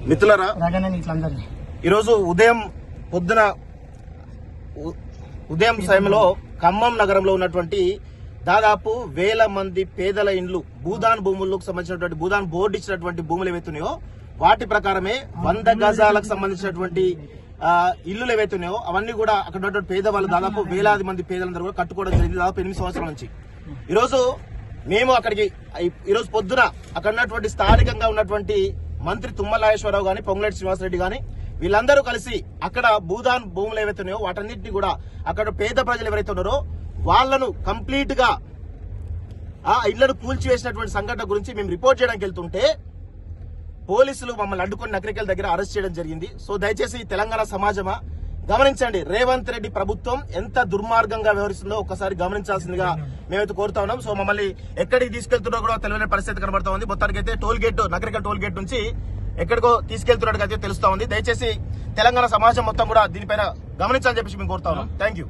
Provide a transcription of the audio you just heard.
మిత్రులారా, ఈరోజు ఉదయం సమయంలో ఖమ్మం నగరంలో ఉన్నటువంటి దాదాపు 1000 మంది పేదల ఇండ్లు భూదాన్ భూములకు సంబంధించినటువంటి భూదాన్ బోర్డు ఇచ్చినటువంటి భూములు ఏవైతున్నాయో వాటి ప్రకారమే 100 గజాలకు సంబంధించినటువంటి ఇల్లులు ఏవైతున్నాయో అవన్నీ కూడా అక్కడ ఉన్నటువంటి పేదవాళ్ళు దాదాపు వేలాది మంది పేదలందరూ కూడా కట్టుకోవడం జరిగింది దాదాపు 8 సంవత్సరాల నుంచి. ఈరోజు మేము అక్కడికి ఈరోజు పొద్దున అక్కడ ఉన్నటువంటి స్థానికంగా ఉన్నటువంటి మంత్రి తుమ్మల నాగేశ్వరరావు గాని, పొంగులేటి శ్రీనివాసరెడ్డి గాని వీళ్ళందరూ కలిసి అక్కడ భూదాన్ భూములు ఏవైతున్నాయో వాటన్నింటినీ కూడా అక్కడ పేద ప్రజలు ఎవరైతే ఉన్నారో వాళ్లను కంప్లీట్ గా ఆ ఇళ్లను కూల్చివేసినటువంటి సంఘటన గురించి మేము రిపోర్ట్ చేయడానికి వెళ్తుంటే పోలీసులు మమ్మల్ని అడ్డుకొని నకరికల దగ్గర అరెస్ట్ చేయడం జరిగింది. సో దయచేసి తెలంగాణ సమాజమా గమనించండి, రేవంత్ రెడ్డి ప్రభుత్వం ఎంత దుర్మార్గంగా వ్యవహరిస్తుందో ఒక్కసారి గమనించాల్సిందిగా మేమైతే కోరుతా ఉన్నాం. సో మమ్మల్ని ఎక్కడికి తీసుకెళ్తున్నారో కూడా తెలియని పరిస్థితి కనబడతా ఉంది. మొత్తానికైతే toll gate Nakrekal toll gate నుంచి ఎక్కడికో తీసుకెళ్తున్నట్టుగా అయితే తెలుస్తా ఉంది. దయచేసి తెలంగాణ సమాజం మొత్తం కూడా దీనిపైన గమనించాలని చెప్పేసి మేము కోరుతా ఉన్నాం. Thank you.